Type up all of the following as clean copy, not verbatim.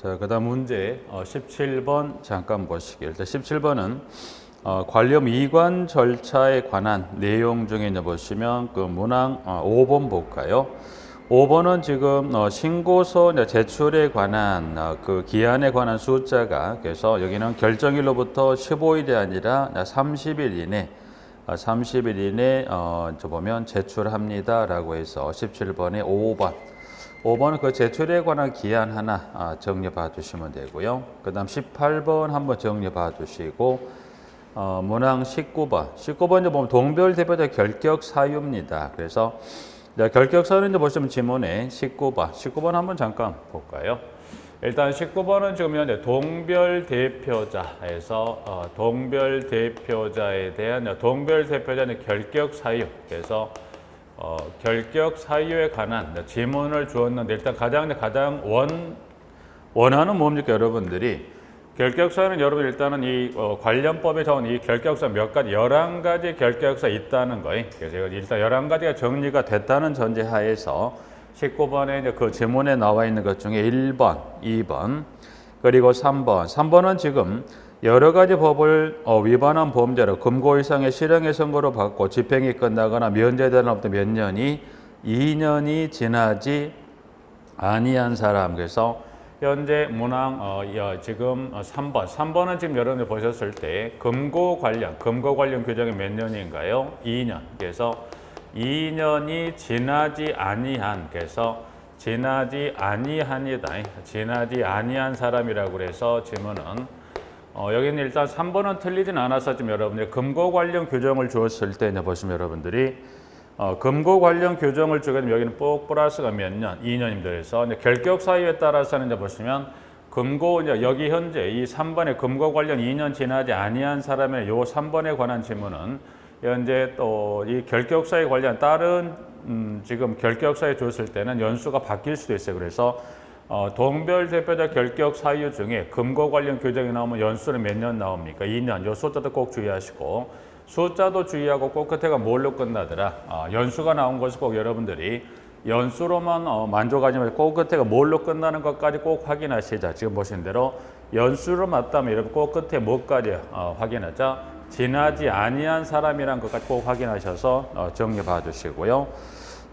자, 그다음 문제 17번 잠깐 보시게. 일단 17번은 관련 이관 절차에 관한 내용 중에 이제 보시면 그 문항 5번 볼까요? 5번은 지금 신고서 이제 제출에 관한 그 기한에 관한 숫자가, 그래서 여기는 결정일로부터 15일이 아니라 30일 이내 30일 이내 저 보면 제출합니다라고 해서 17번에 5번은 그 제출에 관한 기한 하나 정리해 봐 주시면 되고요. 그 다음 18번 한번 정리해 봐 주시고, 문항 19번. 19번 이제 보면 동별 대표자 결격 사유입니다. 그래서 결격 사유는 이제 보시면 지문에 19번 한번 잠깐 볼까요? 일단 19번은 지금 현재 동별 대표자에서 동별 대표자에 대한 동별 대표자의 결격 사유. 그래서 결격 사유에 관한 지문을 주었는데, 일단 가장 원하는 뭡니까 여러분들이? 결격 사유는 여러분 일단은 이 관련법에 적은 이 결격 사유 몇 가지 11가지 결격 사유 있다는 거예요. 그래서 일단 11가지가 정리가 됐다는 전제 하에서 19번에 이제 그 지문에 나와 있는 것 중에 1번, 2번, 그리고 3번은 지금 여러 가지 법을 위반한 범죄로 금고 이상의 실형의 선고를 받고 집행이 끝나거나 면제되는 몇 년이 2년이 지나지 아니한 사람. 그래서 현재 문항 지금 3번은 지금 여러분들 보셨을 때 금고 관련 규정이 몇 년인가요? 2년. 그래서 2년이 지나지 아니한, 그래서 지나지 아니한이다. 지나지 아니한 사람이라고 그래서 지문은 여기는 일단 3번은 틀리진 않아서 지금 여러분들 금고 관련 규정을 주었을 때 이제 보시면 여러분들이 금고 관련 규정을 주게 되면 여기는 꼭 플러스가 몇 년? 2년입니다. 그래서 이제 결격 사유에 따라서는 이제 보시면 금고 이제 여기 현재 이 3번의 금고 관련 2년 지나지 아니한 사람의 요 3번에 관한 질문은 현재 또 이 결격 사유에 관련 다른 지금 결격 사유 줬을 때는 연수가 바뀔 수도 있어요. 그래서 동별 대표자 결격 사유 중에 금고 관련 규정이 나오면 연수는 몇 년 나옵니까? 2년. 요 숫자도 꼭 주의하시고, 숫자도 주의하고 꼭 끝에가 뭘로 끝나더라? 연수가 나온 것을 꼭 여러분들이 연수로만 만족하지 말고 꼭 끝에가 뭘로 끝나는 것까지 꼭 확인하시자. 지금 보신 대로 연수로 맞다면 여러분 꼭 끝에 뭐까지 확인하자? 지나지 아니한 사람이란 것까지 꼭 확인하셔서 정리해 봐 주시고요.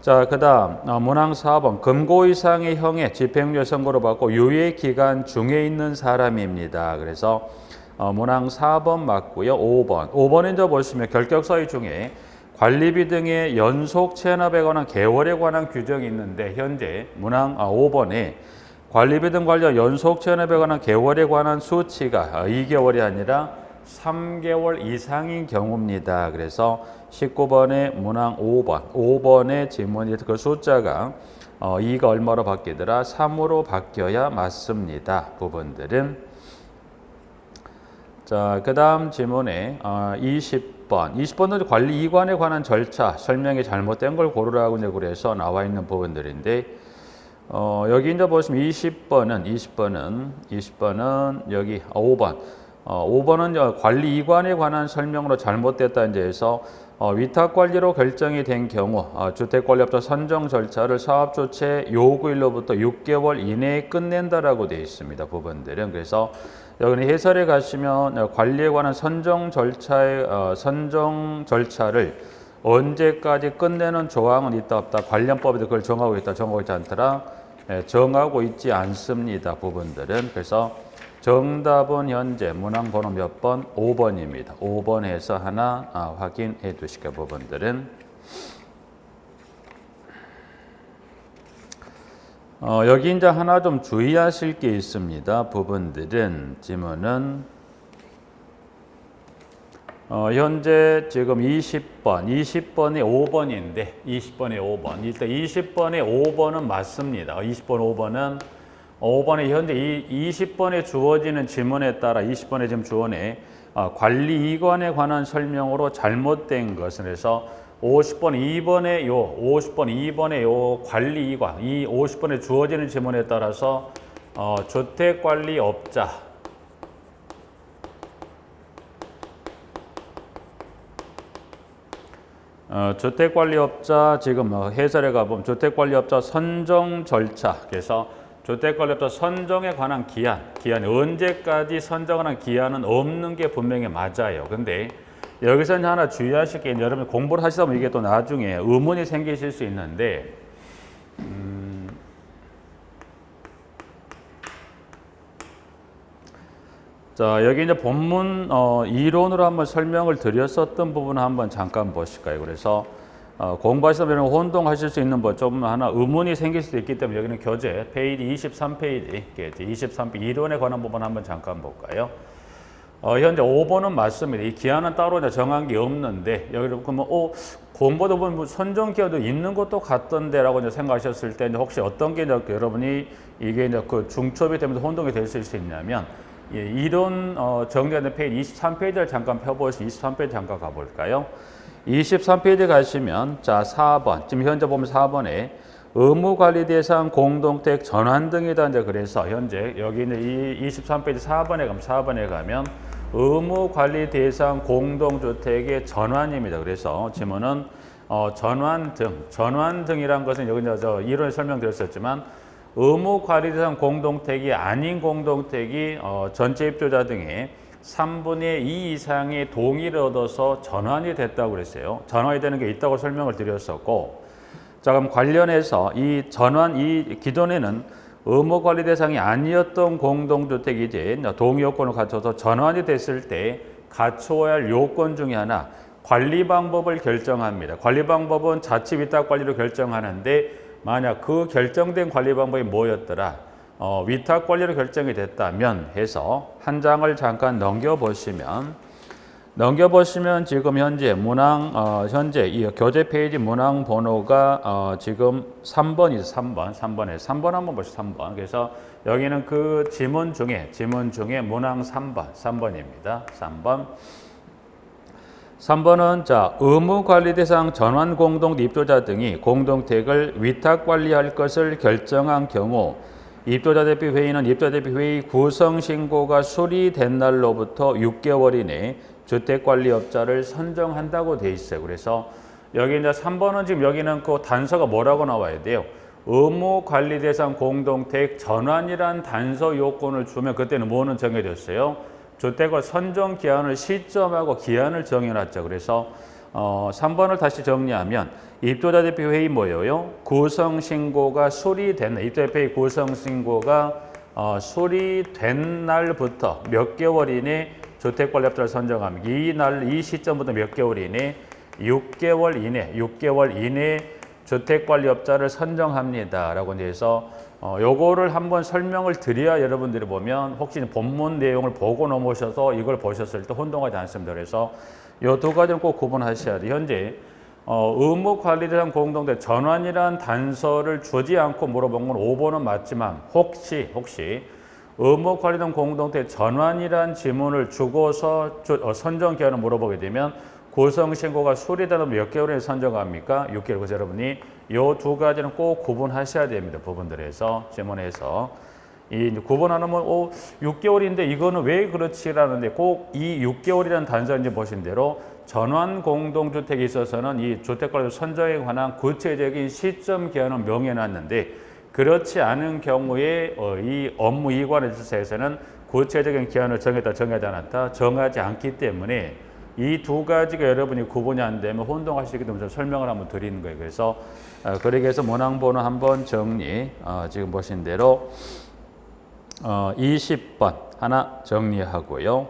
자, 그 다음 문항 4번 금고 이상의 형의 집행유예 선고를 받고 유예 기간 중에 있는 사람입니다. 그래서 문항 4번 맞고요. 5번은 저 보시면 결격 사유 중에 관리비 등의 연속 체납에 관한 개월에 관한 규정이 있는데, 현재 문항 5번에 관리비 등 관련 연속 체납에 관한 개월에 관한 수치가 2개월이 아니라 3개월 이상인 경우입니다. 그래서 19번의 문항 5번의 지문이 그 숫자가 2가 얼마로 바뀌더라? 3으로 바뀌어야 맞습니다. 부분들은. 자, 그 다음 지문에 20번은 관리 이관에 관한 절차 설명이 잘못된 걸 고르라고 이제 그래서 나와 있는 부분들인데, 여기 이제 보시면 20번은 여기 5번은 관리 이관에 관한 설명으로 잘못됐다 이제 해서 위탁 관리로 결정이 된 경우 주택관리업자 선정 절차를 사업주체 요구일로부터 6개월 이내에 끝낸다라고 되어 있습니다. 부분들은. 그래서 여기는 해설에 가시면 관리에 관한 선정 절차를 언제까지 끝내는 조항은 있다 없다, 관련법에도 그걸 정하고 있다 정하고 있지 않더라, 정하고 있지 않습니다. 부분들은. 그래서 정답은 현재 문항 번호 몇 번? 5번입니다. 5번에서 하나 확인해 두시게 부분들은. 여기 이제 하나 좀 주의하실 게 있습니다. 부분들은 지문은 현재 지금 20번이 5번인데 20번에 5번. 일단 20번에 5번은 맞습니다. 20번 5번에 현재 20번에 주어지는 지문에 따라 20번에 지금 주어내 관리 이관에 관한 설명으로 잘못된 것은, 그래서 50번 2번에 요 관리 이관, 이 50번에 주어지는 지문에 따라서 주택관리업자 주택관리업자 지금 해설에 가보면 주택관리업자 선정 절차, 그래서 주택관리업자 선정에 관한 기한 언제까지 선정하는 기한은 없는 게 분명히 맞아요. 근데 여기서 하나 주의하실 게 여러분 공부를 하시다 보면 이게 또 나중에 의문이 생기실 수 있는데 자, 여기 이제 본문 이론으로 한번 설명을 드렸었던 부분을 한번 잠깐 보실까요? 그래서 공부하시다 보면 혼동하실 수 있는 좀 하나 의문이 생길 수도 있기 때문에 여기는 교재 페이지 23페이지 23페이지 이론에 관한 부분 한번 잠깐 볼까요? 현재 5번은 맞습니다. 이 기한은 따로 이제 정한 게 없는데 여기 그러면 공부도 보면 선정 기한도 있는 것도 같던데라고 이제 생각하셨을 때 이제 혹시 어떤 게 이제 여러분이 이게 이제 그 중첩이 되면서 혼동이 될 수 있냐면 이론 정리하는 페이지 23페이지를 잠깐 펴보시면 23페이지 잠깐 가볼까요? 23페이지 가시면 자 4번 지금 현재 보면 4번에 의무관리 대상 공동택 전환 등이다 이제 그래서 현재 여기 있는 이 23페이지 4번에 가면 의무관리 대상 공동주택의 전환입니다. 그래서 지문은 전환 등이란 것은 여기 저 이론에 설명드렸었지만 의무관리 대상 공동택이 아닌 공동택이 전체 입주자 등의 3분의 2 이상의 동의를 얻어서 전환이 됐다고 그랬어요. 전환이 되는 게 있다고 설명을 드렸었고, 자 그럼 관련해서 이 기존에는 의무관리 대상이 아니었던 공동주택이 이제 동의 요건을 갖춰서 전환이 됐을 때 갖추어야 할 요건 중에 하나 관리 방법을 결정합니다. 관리 방법은 자치 위탁 관리로 결정하는데 만약 그 결정된 관리 방법이 뭐였더라? 위탁 관리로 결정이 됐다면 해서 한 장을 잠깐 넘겨보시면 지금 현재 현재 이 교재 페이지 문항 번호가 지금 3번이죠. 3번 한번 보시죠. 3번. 그래서 여기는 그 지문 중에 문항 3번입니다. 3번은 자 의무관리 대상 전환 공동 입주자 등이 공동택을 위탁 관리할 것을 결정한 경우 입주자대표회의는 입주자대표회의 구성신고가 수리된 날로부터 6개월 이내 주택관리업자를 선정한다고 돼 있어요. 그래서 여기 이제 3번은 지금 여기는 그 단서가 뭐라고 나와야 돼요? 의무관리대상 공동택 전환이란 단서 요건을 주면 그때는 뭐는 정해졌어요? 주택을 선정 기한을 시점하고 기한을 정해놨죠. 그래서 3번을 다시 정리하면 입주자 대표 회의 뭐예요? 구성 신고가 수리된 입주자 대표 회의 구성 신고가 수리된 날부터 몇 개월 이내 주택관리업자를 선정합니다. 이 시점부터 몇 개월 이내 6개월 이내 주택관리업자를 선정합니다라고 해서 요거를 한번 설명을 드려야 여러분들이 보면 혹시 본문 내용을 보고 넘으셔서 이걸 보셨을 때 혼동하지 않습니다. 그래서 요 두 가지는 꼭 구분하셔야 돼요. 현재 의무관리대상 공동택 전환이란 단서를 주지 않고 물어본 건 5번은 맞지만 혹시 의무관리대상 공동택 전환이란 지문을 주고서 선정 기한을 물어보게 되면 구성신고가 수리되면 몇 개월에 선정합니까? 6개월. 그래서 여러분이 이 두 가지는 꼭 구분하셔야 됩니다. 부분들에서 지문에서 이 구분하면 6개월인데 이거는 왜 그렇지라는데 꼭 이 6개월이라는 단서를 이제 보신 대로 전환 공동주택에 있어서는 이 주택관리 선정에 관한 구체적인 시점 기한을 명해놨는데 그렇지 않은 경우에 이 업무 이관에 있어서는 구체적인 기한을 정했다 정하지 않았다 정하지 않기 때문에 이 두 가지가 여러분이 구분이 안 되면 혼동하시기 때문에 좀 설명을 한번 드리는 거예요. 그래서 그러기 위해서 문항번호 한번 정리 지금 보신 대로 20번 하나 정리하고요.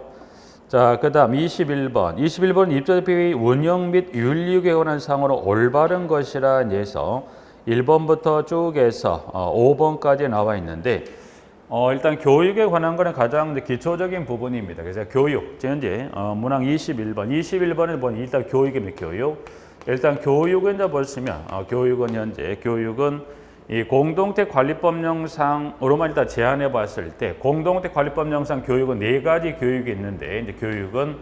자, 그 다음 21번 입주대표회의 운영 및 윤리에 관한 사항으로 올바른 것이라 해서 1번부터 쭉 해서 5번까지 나와 있는데 일단 교육에 관한 거는 가장 기초적인 부분입니다. 그래서 교육, 현재 문항 21번을 보니 일단 교육입니다. 일단 교육은 이제 보시면 교육은 이 공동택 관리법령상으로만 일단 제안해 봤을 때 공동택 관리법령상 교육은 4가지 교육이 있는데 이제 교육은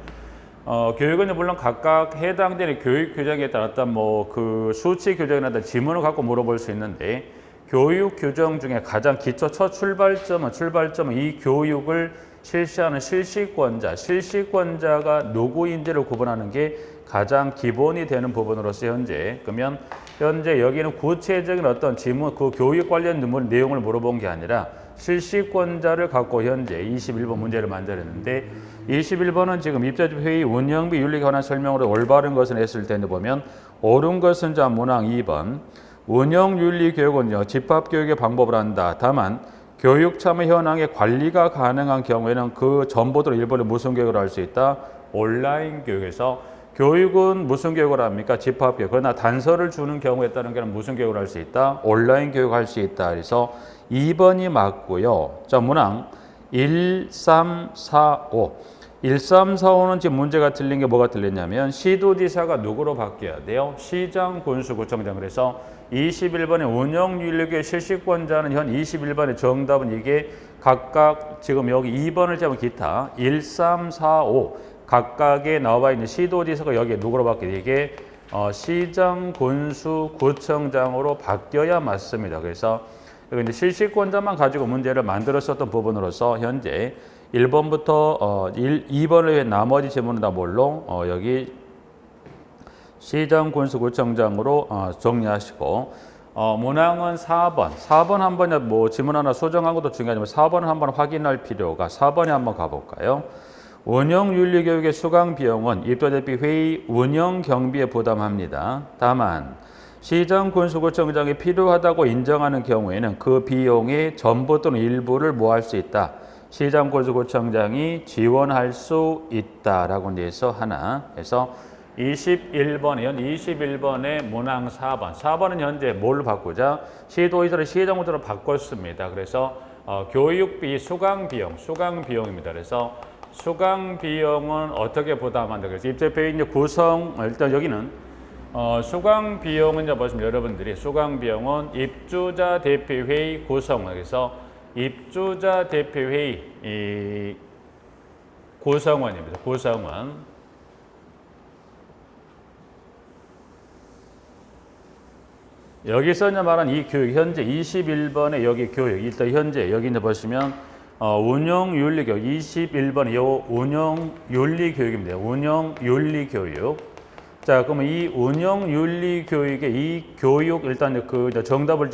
물론 각각 해당되는 교육 규정에 따라 어떤 그 수치 규정이나 지문을 갖고 물어볼 수 있는데 교육 규정 중에 가장 기초 첫 출발점은 이 교육을 실시하는 실시권자가 누구인지를 구분하는 게 가장 기본이 되는 부분으로서 그러면 현재 여기는 구체적인 어떤 지문, 그 교육 관련 내용을 물어본 게 아니라 실시권자를 갖고 현재 21번 문제를 만들었는데 21번은 지금 입자집 회의 운영비 윤리에 관한 설명으로 올바른 것은 했을 텐데 보면 옳은 것은 자 문항 2번 운영윤리교육은요 집합교육의 방법을 한다. 다만 교육 참여 현황의 관리가 가능한 경우에는 그 전보다로 일본에 무슨 교육을 할 수 있다? 온라인 교육에서 교육은 무슨 교육을 합니까? 집합교육. 그러나 단서를 주는 경우에 따른 경우는 무슨 교육을 할 수 있다? 온라인 교육할 수 있다. 그래서 2번이 맞고요. 자, 문항 1, 3, 4, 5. 1, 3, 4, 5는 지금 문제가 틀린 게 뭐가 틀렸냐면 시도지사가 누구로 바뀌어야 돼요? 시장, 군수, 구청장. 그래서 21번의 운영윤리교육 실시권자는 현 21번의 정답은 이게 각각 지금 여기 2번을 잡은 기타 1, 3, 4, 5 각각에 나와 있는 시도지사가 여기에 누구로 바뀌어야 돼? 이게 시장, 군수, 구청장으로 바뀌어야 맞습니다. 그래서 여기 이제 실시권자만 가지고 문제를 만들었었던 부분으로서 현재 1번부터 2번을 외 나머지 지문은 다 뭘로 여기 시장, 군수, 구청장으로 정리하시고 문항은 4번. 4번 한번 뭐 지문 하나 수정한 것도 중요하지만 4번을 한번 확인할 필요가 4번에 한번 가볼까요? 운영윤리교육의 수강 비용은 입도대비 회의 운영 경비에 부담합니다. 다만 시장, 군수, 구청장이 필요하다고 인정하는 경우에는 그 비용의 전부 또는 일부를 뭐 할 수 있다. 시장, 군수, 구청장이 지원할 수 있다라고 해서 하나. 그래서 21번의 문항 4번. 4번은 현재 뭘 바꾸자? 시도의사를 시장으로 바꿨습니다. 그래서 교육비 수강 비용입니다. 그래서 수강 비용은 어떻게 부담한다? 그래서 입대표의 이제 구성 일단 여기는 수강 비용은 이제 보시면 여러분들이 수강 비용은 입주자 대표회의 구성원. 그래서 입주자 대표회의 구성원입니다. 구성원. 여기서 이제 말한 이 교육, 현재 21번의 여기 교육, 일단 현재 여기 이제 보시면 운영윤리교육 21번의 요 운영윤리교육입니다. 운영윤리교육. 자, 그러면 이 운영윤리교육의 이 교육 일단 그 정답을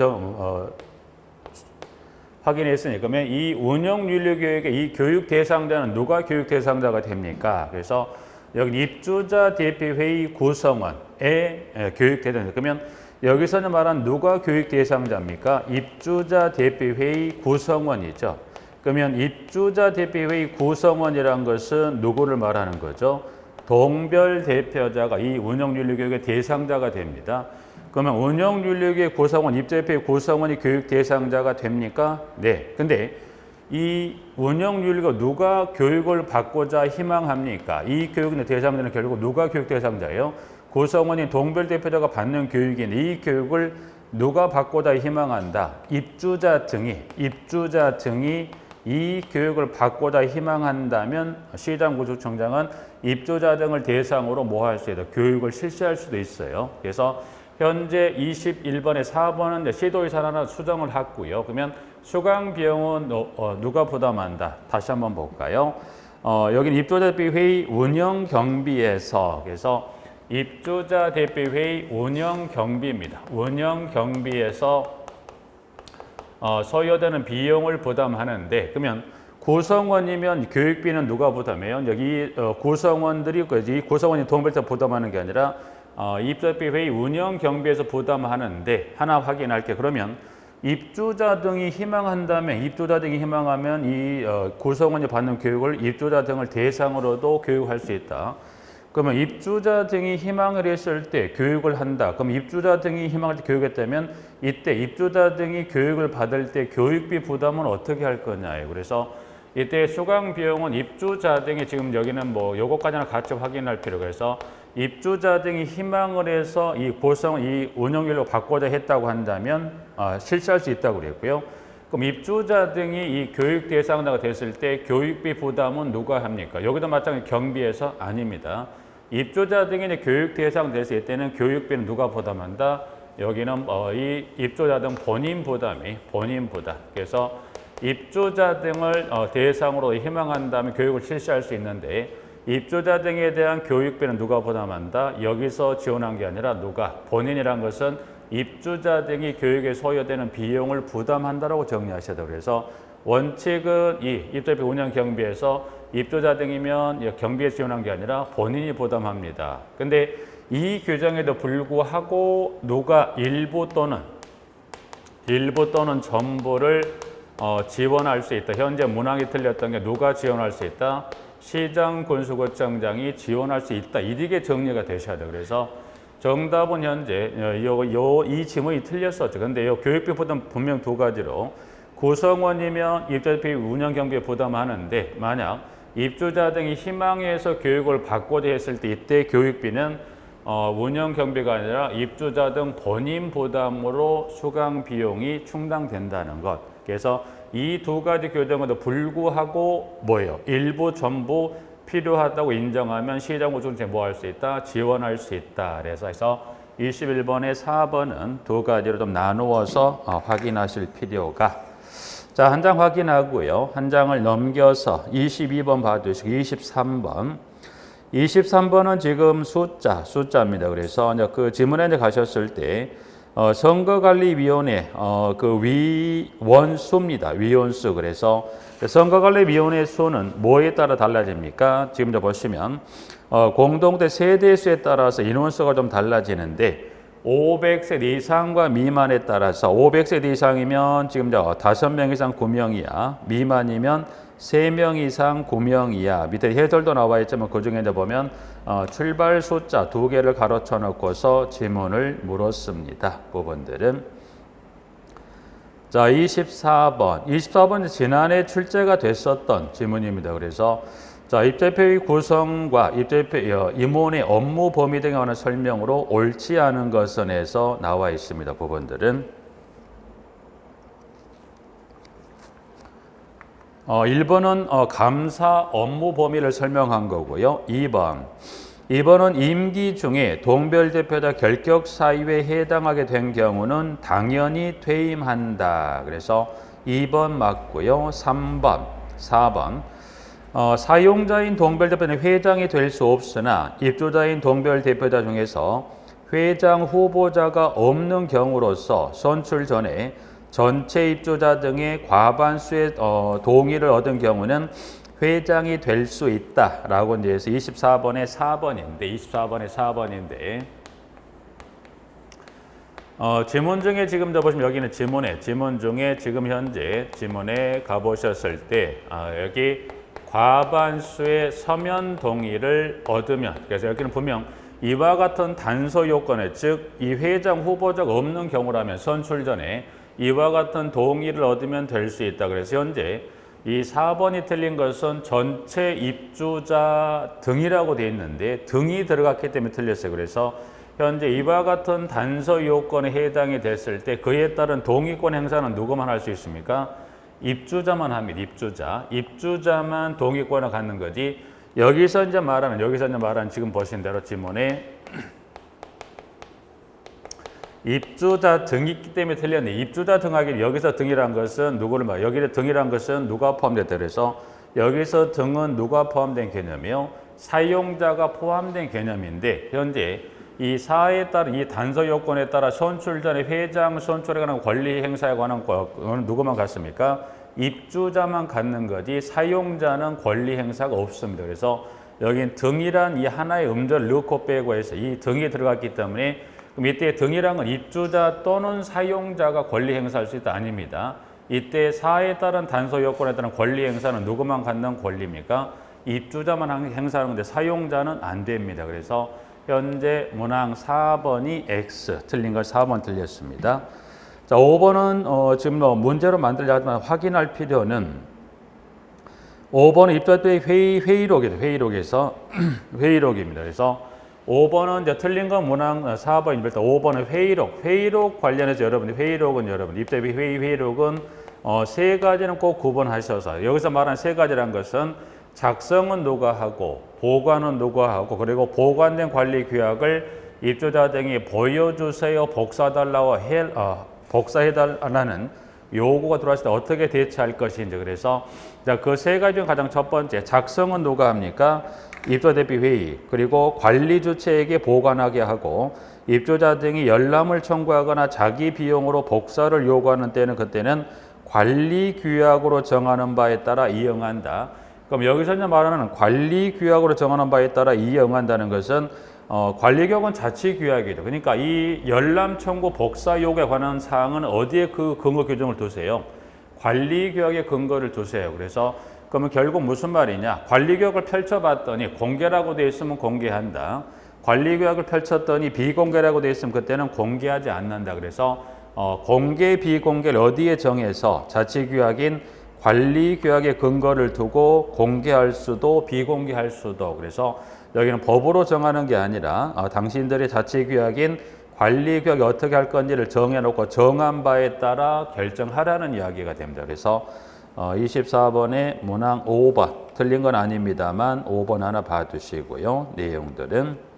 확인했으니까 그러면 이 운영윤리교육의 이 교육 대상자는 누가 교육 대상자가 됩니까? 그래서 여기 입주자 대표회의 구성원의 교육 대상자. 그러면 여기서는 말한 누가 교육 대상자입니까? 입주자 대표회의 구성원이죠. 그러면 입주자 대표회의 구성원이란 것은 누구를 말하는 거죠? 동별 대표자가 이 운영윤리교육의 대상자가 됩니다. 그러면 운영윤리교육의 구성원, 입주대표의 구성원이 교육 대상자가 됩니까? 네. 근데 이 운영윤리교육 누가 교육을 받고자 희망합니까? 이 교육의 대상자는 결국 누가 교육 대상자예요? 구성원인 동별 대표자가 받는 교육인 이 교육을 누가 받고자 희망한다? 입주자 등이 이 교육을 받고자 희망한다면 시장, 구청장은 입주자 등을 대상으로 뭐 할 수 있다? 교육을 실시할 수도 있어요. 그래서 현재 21번에 4번은 시도의사 하나 수정을 했고요. 그러면 수강 비용은 누가 부담한다? 다시 한번 볼까요? 여기는 입주자 대표회의 운영 경비에서 그래서 입주자 대표회의 운영 경비입니다. 운영 경비에서 소요되는 비용을 부담하는데 그러면 구성원이면 교육비는 누가 부담해요? 여기 구성원들이 이 구성원이 동별자 부담하는 게 아니라 입주자대표회의 운영 경비에서 부담하는데 하나 확인할게. 그러면 입주자 등이 희망한다면 이 구성원이 받는 교육을 입주자 등을 대상으로도 교육할 수 있다. 그러면 입주자 등이 희망을 했을 때 교육을 한다. 그럼 입주자 등이 희망할 때 교육했다면 이때 입주자 등이 교육을 받을 때 교육비 부담은 어떻게 할 거냐예요. 그래서 이때 수강 비용은 입주자 등이 지금 여기는 뭐 요것까지는 같이 확인할 필요가 있어서 입주자 등이 희망을 해서 이 운영률로 바꿔야 했다고 한다면 실시할 수 있다고 그랬고요. 그럼 입주자 등이 이 교육 대상자가 됐을 때 교육비 부담은 누가 합니까? 여기도 마찬가지 경비에서 아닙니다. 입주자 등이 이제 교육 대상 됐을 때는 교육비는 누가 부담한다? 여기는 이 입주자 등 본인 부담. 그래서 입주자 등을 대상으로 희망한다면 교육을 실시할 수 있는데 입주자 등에 대한 교육비는 누가 부담한다? 여기서 지원한 게 아니라 누가? 본인이란 것은 입주자 등이 교육에 소요되는 비용을 부담한다라고 정리하셔야 돼요. 그래서 원칙은 이 입주자비 운영 경비에서 입주자 등이면 경비에 지원한 게 아니라 본인이 부담합니다. 근데 이 규정에도 불구하고 누가 일부 또는 전부를 지원할 수 있다. 현재 문항이 틀렸던 게 누가 지원할 수 있다? 시장 군수구청장이 지원할 수 있다. 이게 정리가 되셔야 돼요. 그래서 정답은 현재 이 지문이 틀렸었죠. 근데 이 교육비 부담 분명 두 가지로 구성원이면 입주자비 운영 경비에 부담하는데 만약 입주자 등이 희망해서 교육을 받고자 했을 때 이때 교육비는 운영 경비가 아니라 입주자 등 본인 부담으로 수강 비용이 충당된다는 것. 그래서 이 두 가지 규정에도 불구하고 뭐예요? 일부 전부 필요하다고 인정하면 시장구청장이 뭐 할 수 있다? 지원할 수 있다. 그래서 21번에 4번은 두 가지로 좀 나누어서 확인하실 필요가. 자, 한 장 확인하고요. 한 장을 넘겨서 22번 봐주시고 23번. 23번은 지금 숫자입니다. 그래서 그 지문에 가셨을 때 선거관리위원회 그 위원수입니다. 위원수. 그래서 선거관리위원회 수는 뭐에 따라 달라집니까? 지금 보시면 공동대 세대수에 따라서 인원수가 좀 달라지는데 500세 이상과 미만에 따라서 500세 이상이면 지금 5명 이상 9명 이하, 미만이면 3명 이상 9명 이하. 밑에 해설도 나와 있지만 그 중에 보면 출발 숫자 2개를 가로쳐 놓고서 지문을 물었습니다. 부분들은. 자, 24번 지난해 출제가 됐었던 지문입니다. 그래서 자, 입대표의 구성과 입대표 임원의 업무 범위 등에 관한 설명으로 옳지 않은 것은에서 나와 있습니다. 부분들은 1번은 감사 업무 범위를 설명한 거고요. 2번은 임기 중에 동별대표자 결격 사유에 해당하게 된 경우는 당연히 퇴임한다. 그래서 2번 맞고요. 3번, 4번. 사용자인 동별대표는 회장이 될 수 없으나 입주자인 동별대표자 중에서 회장 후보자가 없는 경우로서 선출 전에 전체 입주자 등의 과반수의 동의를 얻은 경우는 회장이 될 수 있다라고 이제 해서 24번에 4번인데 지문 중에 지금 보시면 여기는 지문 중에 지금 현재 지문에 가보셨을 때 여기 과반수의 서면 동의를 얻으면, 그래서 여기는 분명 이와 같은 단서 요건에, 즉 이 회장 후보자가 없는 경우라면 선출 전에 이와 같은 동의를 얻으면 될 수 있다. 그래서 현재 이 4번이 틀린 것은 전체 입주자 등이라고 되어 있는데 등이 들어갔기 때문에 틀렸어요. 그래서 현재 이와 같은 단서 요건에 해당이 됐을 때 그에 따른 동의권 행사는 누구만 할 수 있습니까? 입주자만 합니다. 입주자만 동의권을 갖는 거지. 여기서 이제 말하는 지금 보신 대로 지문에 입주자 등이 있기 때문에 틀렸네. 입주자 등하기 여기서 등이란 것은 누구를 말? 여기에 등이란 것은 누가 포함됐다. 그래서 여기서 등은 누가 포함된 개념이요? 사용자가 포함된 개념인데 현재 이 사에 따른 이 단서 요건에 따라 선출 전에 회장 선출에 관한 권리 행사에 관한 거는 누구만 갖습니까? 입주자만 갖는 거지 사용자는 권리 행사가 없습니다. 그래서 여긴 등이란 이 하나의 음절 넣고 빼고 해서 이 등이 들어갔기 때문에 그럼 이때 등이란 건 입주자 또는 사용자가 권리 행사할 수 있다 아닙니다. 이때 사에 따른 단서 요건에 따른 권리 행사는 누구만 갖는 권리입니까? 입주자만 행사하는 건데 사용자는 안 됩니다. 그래서 현재 문항 4번이 X, 틀린 걸 4번 틀렸습니다. 자, 5번은 지금 문제로 만들려 하지만 확인할 필요는 5번은 입주자 때 회의록에서 회의록입니다. 그래서 5번은 이제 틀린 건 문항 4번입니다. 5번은 회의록 관련해서 여러분 입주자 회의록은 세 가지는 꼭 구분하셔서 여기서 말한 세 가지란 것은 작성은 누가 하고 보관은 누가 하고 그리고 보관된 관리 규약을 입주자 등이 보여주세요, 복사해달라는 요구가 들어왔을 때 어떻게 대처할 것인지. 그래서 그 세 가지 중 가장 첫 번째, 작성은 누가 합니까? 입주대비회의, 그리고 관리 주체에게 보관하게 하고, 입주자 등이 열람을 청구하거나 자기 비용으로 복사를 요구하는 때는 그때는 관리 규약으로 정하는 바에 따라 이행한다. 그럼 여기서 이제 말하는 관리 규약으로 정하는 바에 따라 이행한다는 것은 관리규약은 자치 규약이죠. 그러니까 이 열람 청구 복사 요구에 관한 사항은 어디에 그 근거 규정을 두세요? 관리규약의 근거를 두세요. 그래서 그러면 결국 무슨 말이냐? 관리규약을 펼쳐봤더니 공개라고 되어 있으면 공개한다. 관리규약을 펼쳤더니 비공개라고 되어 있으면 그때는 공개하지 않는다. 그래서 공개, 비공개를 어디에 정해서 자치규약인 관리규약의 근거를 두고 공개할 수도 비공개할 수도. 그래서 여기는 법으로 정하는 게 아니라 당신들의 자치규약인 관리규약이 어떻게 할 건지를 정해놓고 정한 바에 따라 결정하라는 이야기가 됩니다. 그래서 24번에 문항 5번 틀린 건 아닙니다만 5번 하나 봐두시고요. 내용들은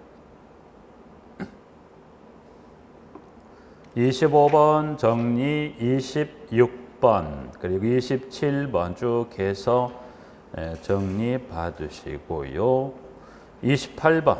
25번 정리, 26번 그리고 27번 쭉 해서 정리 봐두시고요. 28번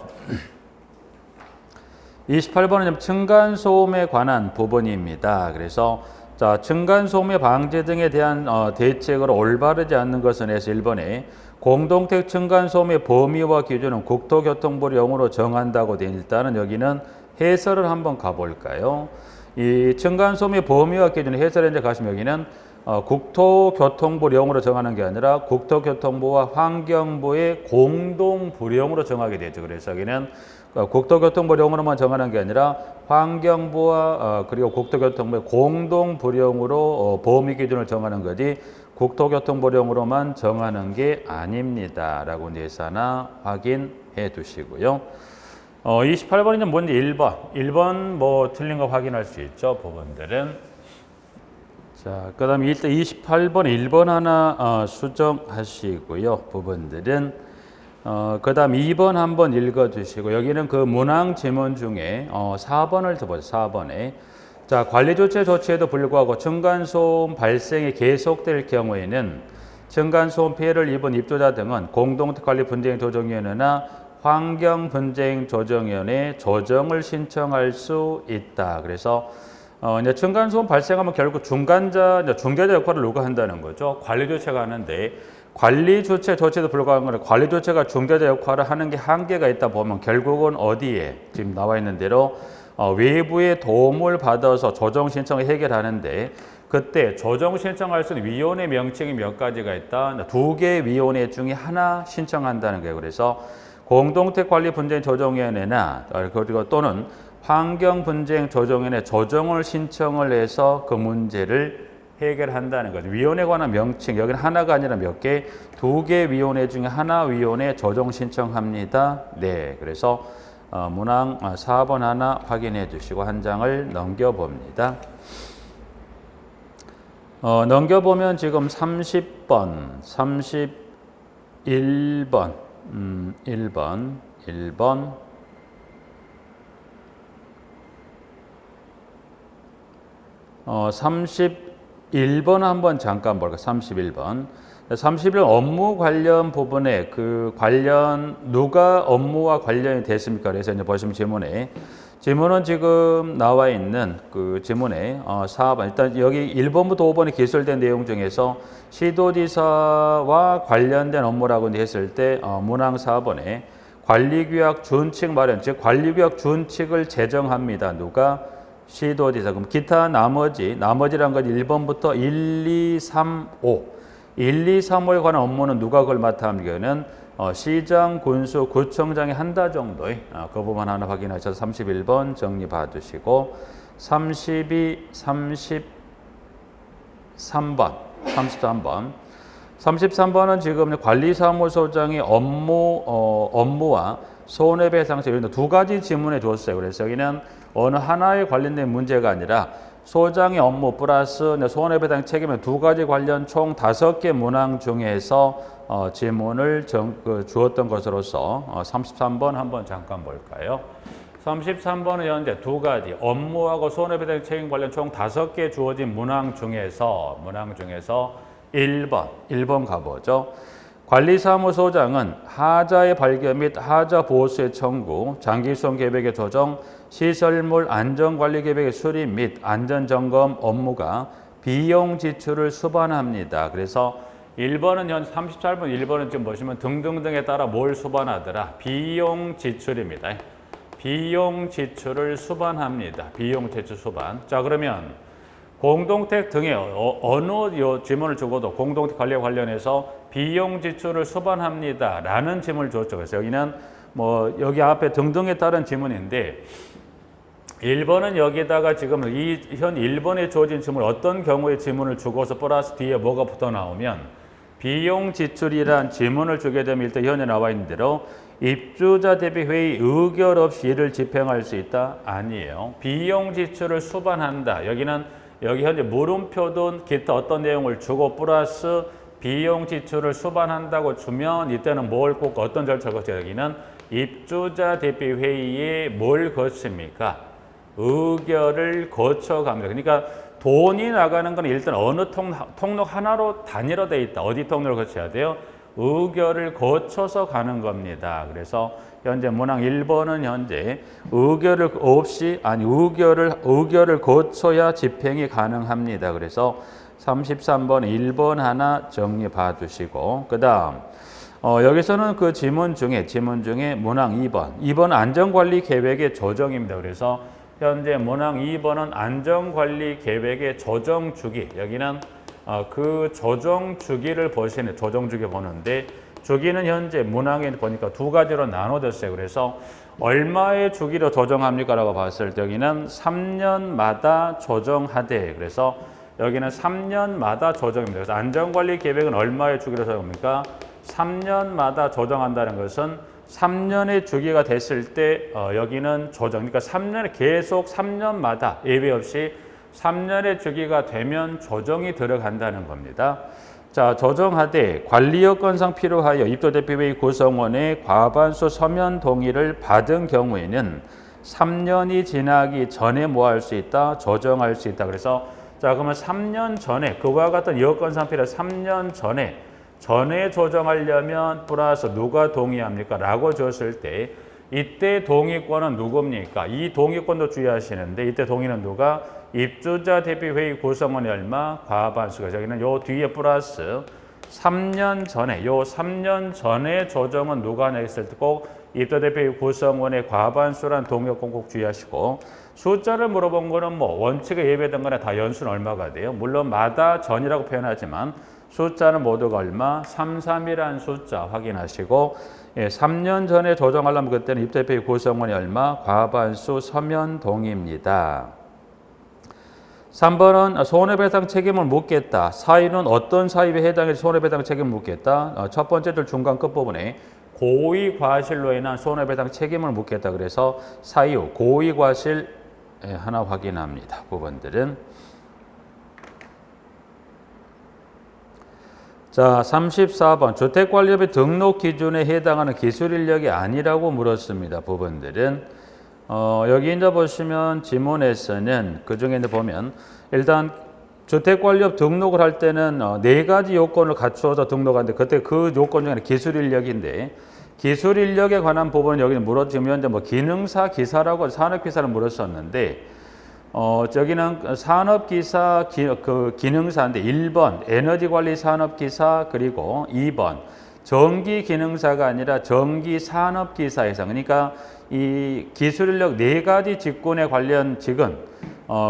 28번은 층간소음에 관한 부분입니다. 그래서 자, 층간소음의 방제 등에 대한 대책을 올바르지 않는 것은 해서 1번에 공동택 층간소음의 범위와 기준은 국토교통부를 영어로 정한다고 돼 일단은 여기는 해설을 한번 가볼까요? 이 층간소음의 범위와 기준을 해설에 이제 가시면 여기는 국토교통부 영어로 정하는 게 아니라 국토교통부와 환경부의 공동 부령으로 정하게 되죠. 그래서 여기는 국토교통부 영어로만 정하는 게 아니라 환경부와 그리고 국토교통부의 공동 부령으로 범위 기준을 정하는 거지 국토교통부 영어로만 정하는 게 아닙니다라고 해서 하나 확인해 두시고요. 28번이 뭔지 1번 뭐 틀린 거 확인할 수 있죠. 부분들은. 자, 그 다음에 일단 28번 1번 하나 수정하시고요. 부분들은. 그 다음 2번 한번 읽어주시고 여기는 그 문항 지문 중에 4번을 들어보세요. 4번에. 자, 관리조치 조치에도 불구하고 층간소음 발생이 계속될 경우에는 층간소음 피해를 입은 입주자 등은 공동관리분쟁조정위원회나 환경분쟁조정위원회 조정을 신청할 수 있다. 그래서 이제 층간소음 발생하면 결국 중간자, 중개자 역할을 누가 한다는 거죠. 관리주체가 하는데 관리주체 조치에도 불구하고 관리주체가 중개자 역할을 하는 게 한계가 있다 보면 결국은 어디에 지금 나와 있는 대로 외부의 도움을 받아서 조정 신청을 해결하는데 그때 조정 신청할 수 있는 위원회 명칭이 몇 가지가 있다. 2개 위원회 중에 하나 신청한다는 거예요. 그래서 공동택관리분쟁조정위원회나 그리고 또는 환경분쟁조정위원회 조정을 신청을 해서 그 문제를 해결한다는 거죠. 위원회에 관한 명칭 여기는 하나가 아니라 몇 개, 2개 위원회 중에 하나 위원회 조정 신청합니다. 네, 그래서 문항 4번 하나 확인해 주시고 한 장을 넘겨봅니다. 넘겨보면 지금 30번, 31번 1번 31번 한번 잠깐 볼까요? 31번 업무 관련 부분에 그 관련 누가 업무와 관련이 됐습니까? 그래서 이제 보시면 지문은 지금 나와 있는 그 지문에 4번 일단 여기 1번부터 5번에 기술된 내용 중에서 시도지사와 관련된 업무라고 했을 때 문항 4번에 관리규약 준칙 마련 즉 관리규약 준칙을 제정합니다. 누가? 시도지사. 그럼 기타 나머지란 건 1번부터 1, 2, 3, 5 1, 2, 3, 5에 관한 업무는 누가 그걸 맡아 합니까? 시장, 군수, 구청장이 한다 정도의 그 부분 하나 확인하셔서 31번 정리 봐두시고 32, 33번은 지금 관리사무소장의 업무와 손해배상세 이런 두 가지 질문에 줬어요. 그래서 여기는 어느 하나에 관련된 문제가 아니라 소장의 업무 플러스 손해배상 책임의 두 가지 관련 총 5개 문항 중에서 질문을 주었던 것으로서 33번 한번 잠깐 볼까요? 33번은 현재 두 가지 업무하고 손해배상 책임 관련 총 5개 주어진 문항 중에서 1번 가보죠. 관리사무소장은 하자의 발견 및 하자 보수의 청구, 장기수송 계획의 조정, 시설물 안전관리 계획의 수립 및 안전점검 업무가 비용 지출을 수반합니다. 그래서 1번은 현 34번 1번은 지금 보시면 등등등에 따라 뭘 수반하더라? 비용 지출입니다. 비용 지출을 수반합니다. 비용 지출 수반. 자, 그러면 공동택 등의 어느 요 지문을 주고도 공동택 관리와 관련해서 비용 지출을 수반합니다. 라는 지문을 줬죠. 그래서 여기는 뭐 여기 앞에 등등에 따른 지문인데 1번은 여기다가 지금 현 1번에 주어진 지문 어떤 경우에 지문을 주고서 플러스 뒤에 뭐가 붙어 나오면 비용 지출이란 지문을 주게 되면 일단 현재 나와 있는 대로 입주자 대비 회의 의결 없이 이를 집행할 수 있다? 아니에요. 비용 지출을 수반한다. 여기 현재 물음표든 기타 어떤 내용을 주고 플러스 비용 지출을 수반한다고 주면 이때는 뭘 꼭 어떤 절차를 거쳐요? 여기는 입주자 대비 회의에 뭘 거칩니까? 의결을 거쳐갑니다. 그러니까 돈이 나가는 건 일단 어느 통록 하나로 단위로 돼 있다. 어디 통로를 거쳐야 돼요? 의결을 거쳐서 가는 겁니다. 그래서 현재 문항 1번은 현재 의결을 거쳐야 집행이 가능합니다. 그래서 33번 1번 하나 정리 봐두시고 그다음 여기서는 그 지문 중에 문항 2번 안전관리 계획의 조정입니다. 그래서 현재 문항 2번은 안전관리 계획의 조정 주기. 여기는 그 조정 주기를 보시는 조정 주기 보는데 주기는 현재 문항에 보니까 두 가지로 나눠졌어요. 그래서 얼마의 주기로 조정합니까? 라고 봤을 때 여기는 3년마다 조정하되 그래서 여기는 3년마다 조정입니다. 그래서 안전관리 계획은 얼마의 주기로 조정합니까? 3년마다 조정한다는 것은 3년의 주기가 됐을 때 여기는 조정. 그러니까 3년에 계속 3년마다 예외 없이 3년의 주기가 되면 조정이 들어간다는 겁니다. 자, 조정하되 관리 여건상 필요하여 입주대표회의 구성원의 과반수 서면 동의를 받은 경우에는 3년이 지나기 전에 뭐 할 수 있다? 조정할 수 있다. 그래서 자, 그러면 3년 전에 그와 같은 여건상 필요 3년 전에 조정하려면 플러스 누가 동의합니까? 라고 줬을 때 이때 동의권은 누굽니까? 이 동의권도 주의하시는데 이때 동의는 누가? 입주자 대비 회의 구성원의 얼마? 과반수가. 여기는 요 뒤에 플러스 3년 전에 조정은 누가 냈을 때 꼭 입주자 대비 회의 구성원의 과반수란 동의권 꼭 주의하시고 숫자를 물어본 거는 뭐 원칙에 예배된 거나 다 연수는 얼마가 돼요? 물론 마다 전이라고 표현하지만 숫자는 모두가 얼마? 33이라는 숫자 확인하시고 3년 전에 조정하려면 그때는 입주대표 구성원이 얼마? 과반수 서면 동의입니다. 3번은 손해배상 책임을 묻겠다. 사유는 어떤 사유에 해당해서 손해배상 책임을 묻겠다. 첫 번째 줄 중간 끝부분에 고의 과실로 인한 손해배상 책임을 묻겠다. 그래서 사유, 고의 과실 하나 확인합니다. 부분들은. 자, 34번 주택관리업의 등록 기준에 해당하는 기술인력이 아니라고 물었습니다. 부분들은 여기 이제 보시면 지문에서는 그 중에 이제 보면 일단 주택관리업 등록을 할 때는 4가지 요건을 갖추어서 등록하는데 그때 그 요건 중에 기술인력인데 기술인력에 관한 부분은 여기 지금 현재 뭐 기능사 기사라고 산업기사를 물었었는데 저기는 산업기사 기능사인데 1번 에너지관리 산업기사 그리고 2번 전기기능사가 아니라 전기산업기사에서 그러니까 이 기술인력 4가지 직군에 관련 직은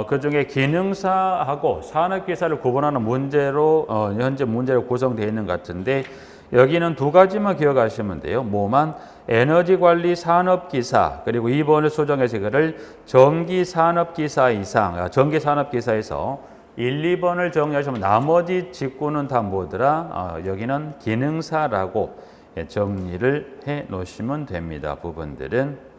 그중에 기능사하고 산업기사를 구분하는 문제로 현재 문제로 구성되어 있는 것 같은데 여기는 2가지만 기억하시면 돼요. 뭐만 에너지관리 산업기사 그리고 2번을 수정해서 이거를 전기산업기사 이상 전기산업기사에서 1, 2번을 정리하시면 나머지 직군은 다 뭐더라? 여기는 기능사라고 정리를 해 놓으시면 됩니다. 부분들은.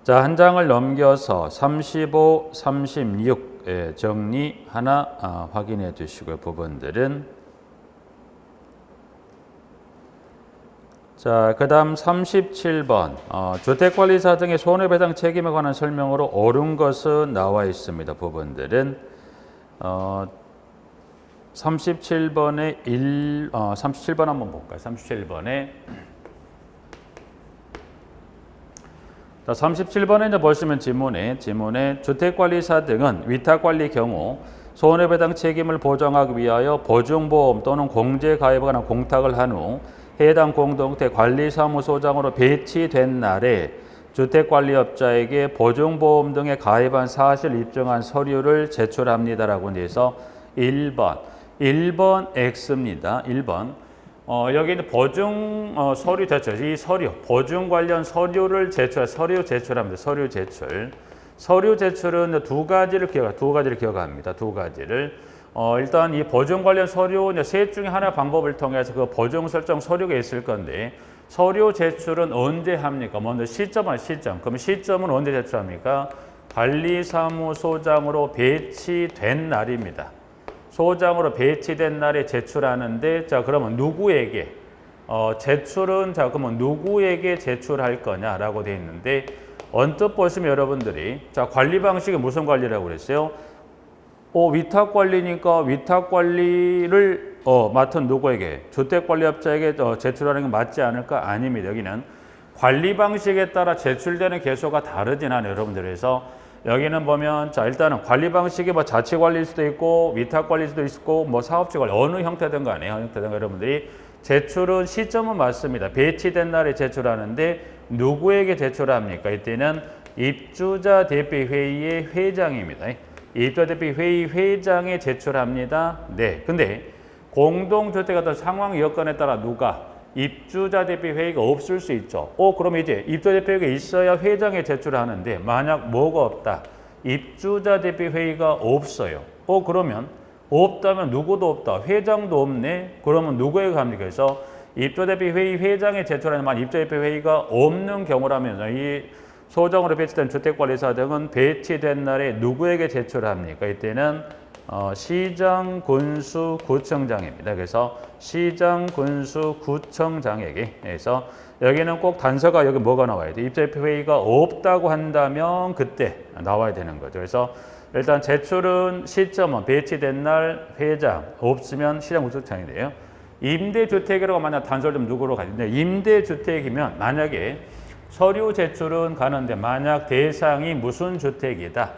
자, 한 장을 넘겨서 35, 36 정리 하나 확인해 주시고요. 부분들은. 자, 그 다음 37번. 주택관리사 등의 손해배상 책임에 관한 설명으로 옳은 것은 나와 있습니다. 부분들은. 37번에 37번 한번 볼까요? 37번에. 자, 37번에 이제 보시면 지문에 주택관리사 등은 위탁관리 경우 손해배상 책임을 보장하기 위하여 보증보험 또는 공제 가입하거나 공탁을 한 후 해당 공동체 관리사무소장으로 배치된 날에 주택관리업자에게 보증보험 등에 가입한 사실 입증한 서류를 제출합니다라고 해서 1번 X입니다. 1번. 여기는 보증 서류 제출, 이 서류, 보증 관련 서류 제출합니다. 서류 제출은 두 가지를 기억합니다. 두 가지를. 일단 이 보증 관련 서류 셋 중에 하나 방법을 통해서 그 보증 설정 서류가 있을 건데 서류 제출은 언제 합니까? 먼저 시점. 그럼 시점은 언제 제출합니까? 관리사무소장으로 배치된 날입니다. 소장으로 배치된 날에 제출하는데, 자, 그러면 누구에게? 제출은, 자, 그러면 누구에게 제출할 거냐라고 되어 있는데, 언뜻 보시면 여러분들이, 자, 관리 방식이 무슨 관리라고 그랬어요? 위탁 관리니까 위탁 관리를 맡은 누구에게? 주택관리업자에게 제출하는 게 맞지 않을까? 아닙니다. 여기는 관리 방식에 따라 제출되는 개수가 다르진 않아요, 여러분들. 그래서 여기는 보면, 자, 일단은 관리 방식이 뭐 자치 관리일 수도 있고 위탁 관리일 수도 있고 뭐 사업주 관리 어느 형태든 간에 여러분들이 제출은 시점은 맞습니다. 배치된 날에 제출하는데 누구에게 제출합니까? 이때는 입주자 대표 회의의 회장입니다. 입주자 대표 회의 회장에 제출합니다. 네. 근데 공동주택 어떤 상황 여건에 따라 누가 입주자 대표 회의가 없을 수 있죠. 그러면 이제 입주자 대표 회의가 있어야 회장에 제출하는데 만약 뭐가 없다. 입주자 대표 회의가 없어요. 그러면 없다면 누구도 없다. 회장도 없네. 그러면 누구에게 갑니까? 그래서 입주자 대표 회의 회장에 제출하는 만 입주자 대표 회의가 없는 경우라면 이 소정으로 배치된 주택관리사 등은 배치된 날에 누구에게 제출합니까? 이때는 시장, 군수, 구청장입니다. 그래서 시장, 군수, 구청장에게 해서 여기는 꼭 단서가 여기 뭐가 나와야 돼? 입주대표 회의가 없다고 한다면 그때 나와야 되는 거죠. 그래서 일단 제출은 시점은 배치된 날 회장, 없으면 시장, 구청장인데요. 임대주택이라고 만약 단서를 좀 누구로 가는데 임대주택이면 만약에 서류 제출은 가는데 만약 대상이 무슨 주택이다.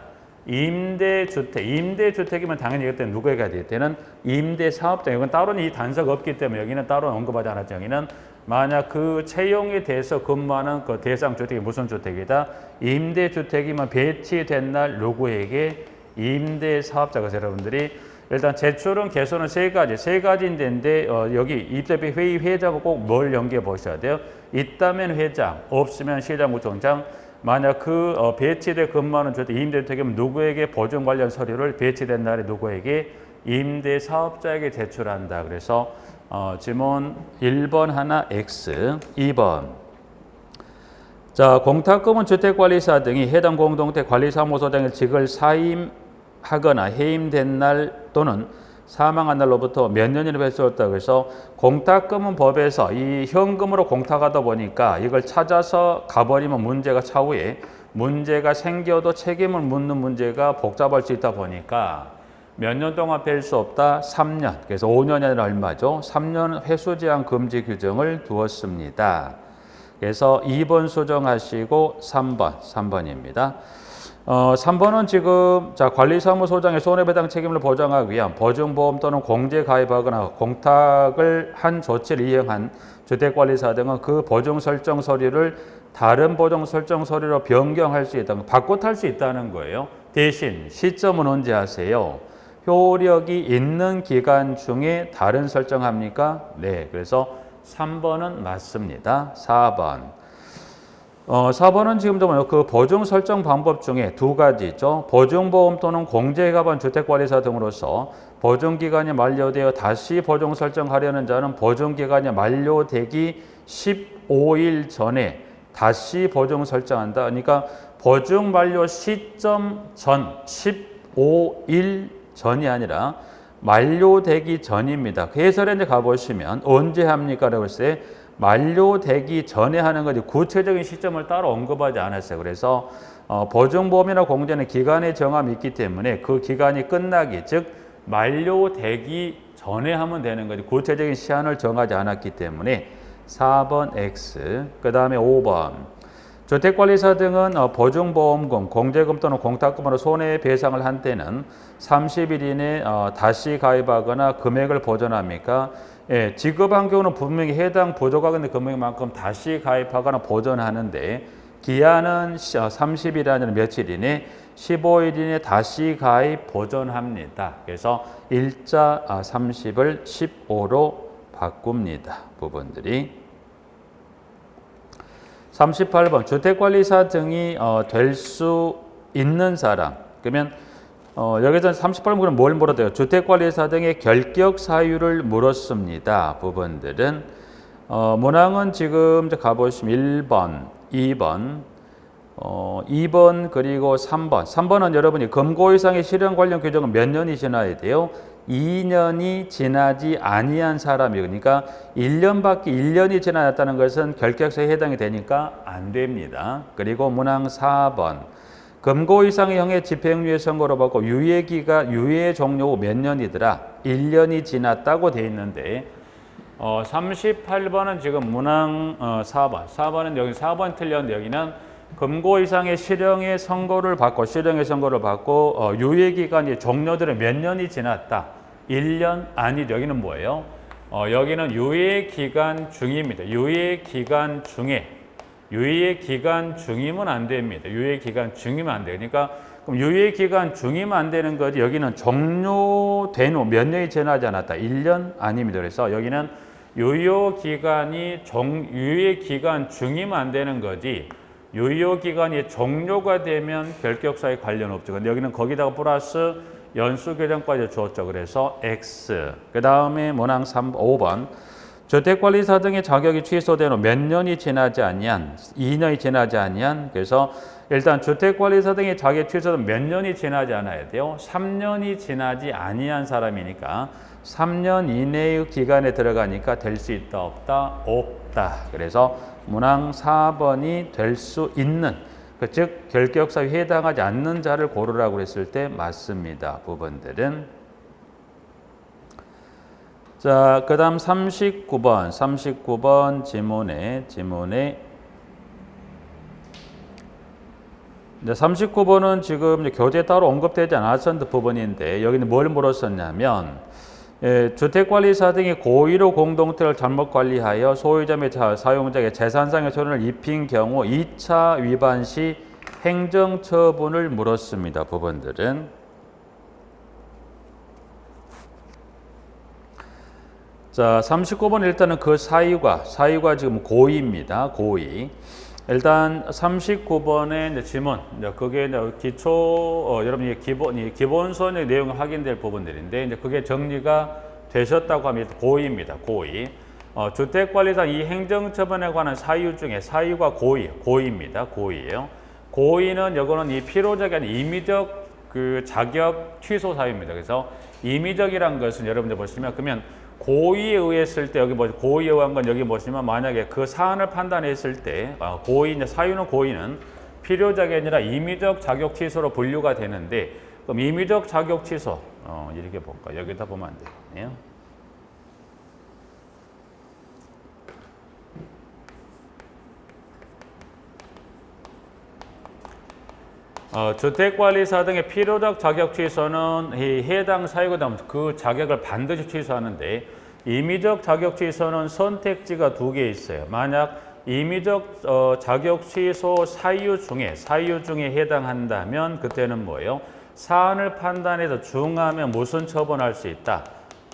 임대주택이면 당연히 이때 누구에게 가야 돼? 이때는 임대사업자. 이건 따로는 이 단서가 없기 때문에 여기는 따로 언급하지 않았죠. 여기는 만약 그 채용에 대해서 근무하는 그 대상 주택이 무슨 주택이다. 임대주택이면 배치된 날 누구에게? 임대사업자가 여러분들이 일단 제출은 개수는 세 가지인데 여기 입주대표 회의 회장하고 꼭 뭘 연계해 보셔야 돼요. 있다면 회장, 없으면 시장, 구청장. 만약 그 배치돼 근무하는 주택 임대주택이면 누구에게 보증 관련 서류를 배치된 날에 누구에게? 임대사업자에게 제출한다. 그래서 지문 1번 하나 X, 2번. 자, 공탁금은 주택관리사 등이 해당 공동체 관리사무소장의 직을 사임하거나 해임된 날 또는 사망한 날로부터 몇 년이나 배수였다. 그래서 공탁금은 법에서 이 현금으로 공탁하다 보니까 이걸 찾아서 가버리면 문제가 차후에 문제가 생겨도 책임을 묻는 문제가 복잡할 수 있다 보니까 몇 년 동안 뺄 수 없다? 3년. 그래서 5년이 아니라 얼마죠? 3년 회수 제한 금지 규정을 두었습니다. 그래서 2번 수정하시고 3번입니다. 3번은 지금 관리사무소장의 손해배상 책임을 보장하기 위한 보증보험 또는 공제 가입하거나 공탁을 한 조치를 이행한 주택관리사 등은 그 보증 설정 서류를 다른 보증 설정 서류로 변경할 수 있다. 바꿔 탈 수 있다는 거예요. 대신 시점은 언제 하세요? 효력이 있는 기간 중에 다른 설정합니까? 네. 그래서 3번은 맞습니다. 4번. 4번은 지금도 그 보증 설정 방법 중에 두 가지죠. 보증보험 또는 공제가반 주택관리사 등으로서 보증기간이 만료되어 다시 보증 설정하려는 자는 보증기간이 만료되기 15일 전에 다시 보증 설정한다. 그러니까 보증 만료 시점 전 15일 전이 아니라 만료되기 전입니다. 그 해설에 이제 가보시면 언제 합니까? 라고 했을 때 만료되기 전에 하는 거지 구체적인 시점을 따로 언급하지 않았어요. 그래서 보증보험이나 공제는 기간의 정함이 있기 때문에 그 기간이 끝나기 즉 만료되기 전에 하면 되는 거지 구체적인 시한을 정하지 않았기 때문에 4번 X. 그 다음에 5번 주택관리사 등은 보증보험금, 공제금 또는 공탁금으로 손해배상을 한 때는 30일 이내에 다시 가입하거나 금액을 보전합니까? 예, 지급한 경우는 분명히 해당 부족하는 금액만큼 다시 가입하거나 보전하는데 기한은 30일 아니라 며칠 이내 15일 이내 다시 가입 보전합니다. 그래서 일자 30을 15로 바꿉니다. 부분들이. 38번 주택관리사 등이 될 수 있는 사람. 그러면 여기서 38번은 뭘 물어대요? 주택관리사 등의 결격 사유를 물었습니다. 부분들은 문항은 지금 가보시면 1번, 2번, 2번 그리고 3번. 3번은 여러분이 금고 이상의 실현 관련 규정은 몇 년이 지나야 돼요? 2년이 지나지 아니한 사람이 그러니까 1년이 지났다는 것은 결격사에 해당이 되니까 안 됩니다. 그리고 문항 4번. 금고 이상의 형의 집행유예 선고를 받고 유예 종료 후 몇 년이더라? 1년이 지났다고 돼 있는데 38번은 지금 문항 4번. 4번은 여기 4번 틀렸는데 여기는 금고 이상의 실형의 선고를 받고 유예 기간이 종료되는 몇 년이 지났다. 1년 아니 여기는 뭐예요? 여기는 유예 기간 중입니다. 유예 기간 중이면 안 됩니다. 유예 기간 중이면 안 돼요. 그러니까 그럼 유예 기간 중이면 안 되는 거지. 여기는 종료된 후 몇 년이 지나지 않았다. 1년 아닙니다. 그래서 여기는 유효 기간이 유예 기간 중이면 안 되는 거지. 유효 기간이 종료가 되면 결격사에 관련 없죠. 근데 여기는 거기다가 플러스 연수 규정까지 주었죠. 그래서 X. 그 다음에 문항 5번. 주택관리사 등의 자격이 취소된 후 몇 년이 지나지 아니한, 2년이 지나지 아니한. 그래서 일단 주택관리사 등의 자격 취소된 몇 년이 지나지 않아야 돼요. 3년이 지나지 아니한 사람이니까 3년 이내의 기간에 들어가니까 될 수 있다 없다? 없다. 그래서 문항 4번이 될 수 있는 즉 결격사유에 해당하지 않는 자를 고르라고 했을 때 맞습니다. 부분들은. 자, 그 다음 39번 지문에 39번은 지금 교재에 따로 언급되지 않았던 부분인데 여기는 뭘 물었었냐면 주택관리사 등이 고의로 공동체를 잘못 관리하여 소유자 및 사용자에게 재산상의 손해를 입힌 경우 2차 위반 시 행정처분을 물었습니다. 부분들은. 자, 39번 일단은 그 사유가 지금 고의입니다. 고의. 일단 39번의 지문, 그게 기초 여러분이 기본선의 내용이 확인될 부분들인데 이제 그게 정리가 되셨다고 하면 고의입니다. 고의. 주택관리사 이 행정처분에 관한 사유 중에 사유가 고의입니다. 고의예요. 고의는 이거는 이 필요적이 아닌 임의적 그 자격 취소 사유입니다. 그래서 임의적이란 것은 여러분들 보시면 그러면 고의에 의했을 때 여기 고의에 의한 건 여기 보시면 만약에 그 사안을 판단했을 때 사유는 고의는 필요적이 아니라 임의적 자격 취소로 분류가 되는데 그럼 임의적 자격 취소 이렇게 볼까 여기다 보면 안 돼요. 주택관리사 등의 필요적 자격 취소는 해당 사유가 되면 그 자격을 반드시 취소하는데 임의적 자격 취소는 선택지가 2개 있어요. 만약 임의적 자격 취소 사유 중에 해당한다면 그때는 뭐예요? 사안을 판단해서 중하면 무슨 처분할 수 있다?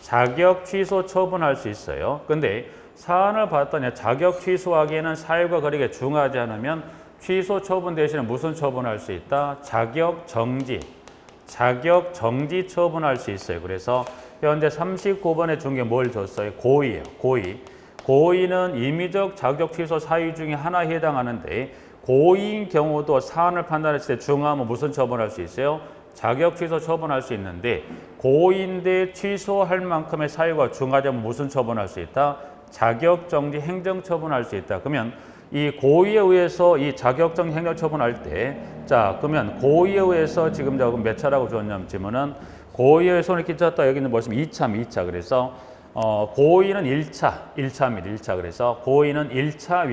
자격 취소 처분할 수 있어요. 근데 사안을 봤더니 자격 취소하기에는 사유가 그렇게 중하지 않으면 취소 처분 대신에 무슨 처분할 수 있다? 자격 정지 처분할 수 있어요. 그래서 현재 39번에 준 게 뭘 줬어요? 고의예요. 고의는 임의적 자격 취소 사유 중에 하나에 해당하는데 고의인 경우도 사안을 판단했을 때 중하면 무슨 처분할 수 있어요? 자격 취소 처분할 수 있는데 고의인데 취소할 만큼의 사유가 중하자면 무슨 처분할 수 있다? 자격정지 행정처분할 수 있다. 그러면 이 고의에 의해서 이 자격정지 행정처분할 때, 자 그러면 고의에 의해서 지금 저금 몇 차라고 줬냐면 질문은 고의에 의해서 손을 끼쳤다. 여기는 보시면 2차. 그래서 고의는 1차입니다. 1차. 그래서 고의는 1차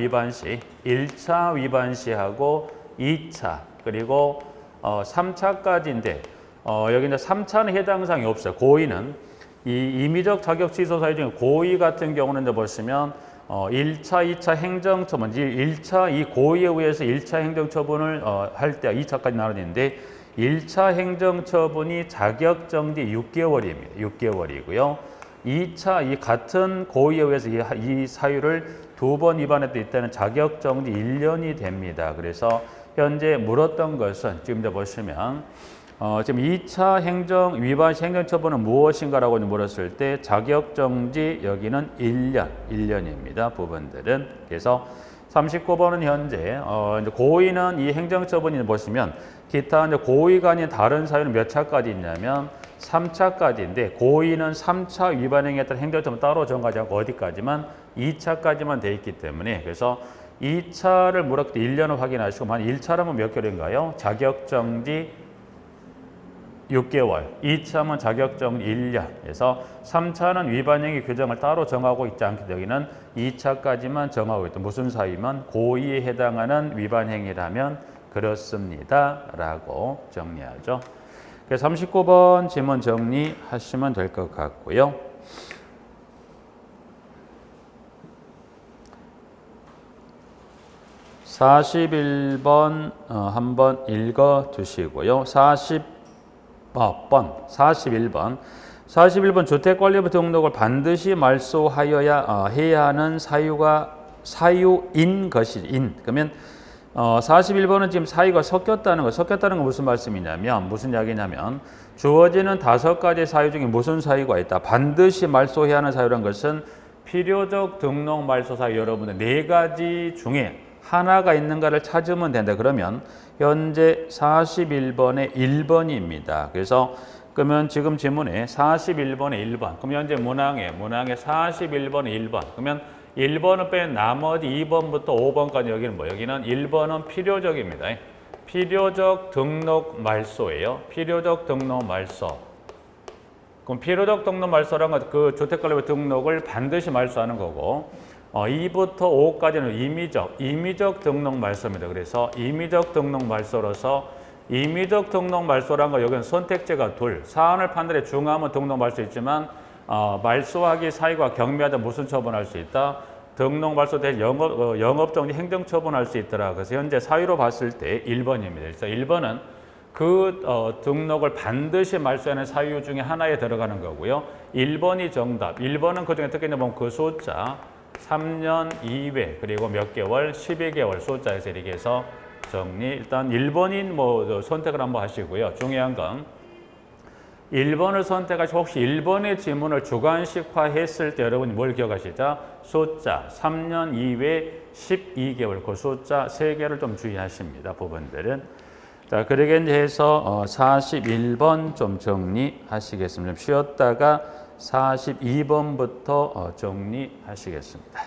위반 시하고 2차 그리고 3차까지인데 여기 이제 3차는 해당 사항이 없어요. 고의는 이 임의적 자격 취소 사유 중에 고의 같은 경우는 이제 보시면 1차, 2차 행정처분, 1차 이 고의에 의해서 1차 행정처분을 할 때 2차까지 나눠지는데 1차 행정처분이 자격정지 6개월입니다. 6개월이고요. 2차 이 같은 고의에 의해서 이 사유를 2번 위반했을 때 이때는 자격정지 1년이 됩니다. 그래서 현재 물었던 것은 지금 이제 보시면 지금 2차 행정 위반 시 행정처분은 무엇인가라고 물었을 때 자격정지 여기는 1년입니다. 부분들은. 그래서 39번은 현재 이제 고의는 이 행정처분이 보시면 기타 이제 고의가 아닌 다른 사유는 몇 차까지 있냐면 3차까지인데 고의는 3차 위반 행위에 따른 행정처분 따로 정하지 않고 어디까지만 2차까지만 돼 있기 때문에 그래서 2차를 물었을 때 1년을 확인하시고 만 1차라면 몇 개월인가요? 자격정지 6개월, 2차는 자격정지 1년, 그래서 3차는 위반행위 규정을 따로 정하고 있지 않기 때문에 여기는 2차까지만 정하고 있다. 무슨 사유면 고의에 해당하는 위반행위라면 그렇습니다. 라고 정리하죠. 그래서 39번 지문 정리하시면 될 것 같고요. (41번) 한번 읽어 두시고요. 41번 주택관리부 등록을 반드시 말소하여야 해야 하는 사유인 것이 그러면 41번은 지금 사유가 섞였다는 건 무슨 말씀이냐면 무슨 이야기냐면 주어지는 5가지 사유 중에 무슨 사유가 있다. 반드시 말소해야 하는 사유란 것은 필요적 등록 말소 사유 여러분들 4가지 중에 하나가 있는가를 찾으면 된다. 그러면 현재 41번의 1번입니다. 그래서 그러면 지금 지문에 41번의 1번. 그럼 현재 문항에 41번의 1번. 그러면 1번을 뺀 나머지 2번부터 5번까지 여기는 뭐? 여기는 1번은 필요적입니다. 필요적 등록 말소예요. 필요적 등록 말소. 그럼 필요적 등록 말소라는 건 그 주택관리부 등록을 반드시 말소하는 거고 2부터 5까지는 임의적 등록 말소입니다. 그래서 임의적 등록 말소로서 임의적 등록 말소란 거 여기는 선택지가 둘. 사안을 판단해 중하면 등록 말소 있지만 말소하기 사유가 경미하다 무슨 처분할 수 있다? 등록 말소 대신 영업정지 행정처분할 수 있더라. 그래서 현재 사유로 봤을 때 1번입니다. 그래서 1번은 그 등록을 반드시 말소하는 사유 중에 하나에 들어가는 거고요. 1번이 정답. 1번은 그중에 특히 보면 그 숫자 3년 2회 그리고 몇 개월 12개월 숫자에서 이렇게 해서 정리. 일단 1번인 뭐 선택을 한번 하시고요. 중요한 건 1번을 선택하시고 혹시 1번의 지문을 주관식화했을 때 여러분이 뭘 기억하시죠? 숫자 3년 2회 12개월 그 숫자 3개를 좀 주의하십니다. 부분들은. 자, 그러게 이제 해서 41번 좀 정리하시겠습니다. 좀 쉬었다가 42번부터 정리하시겠습니다.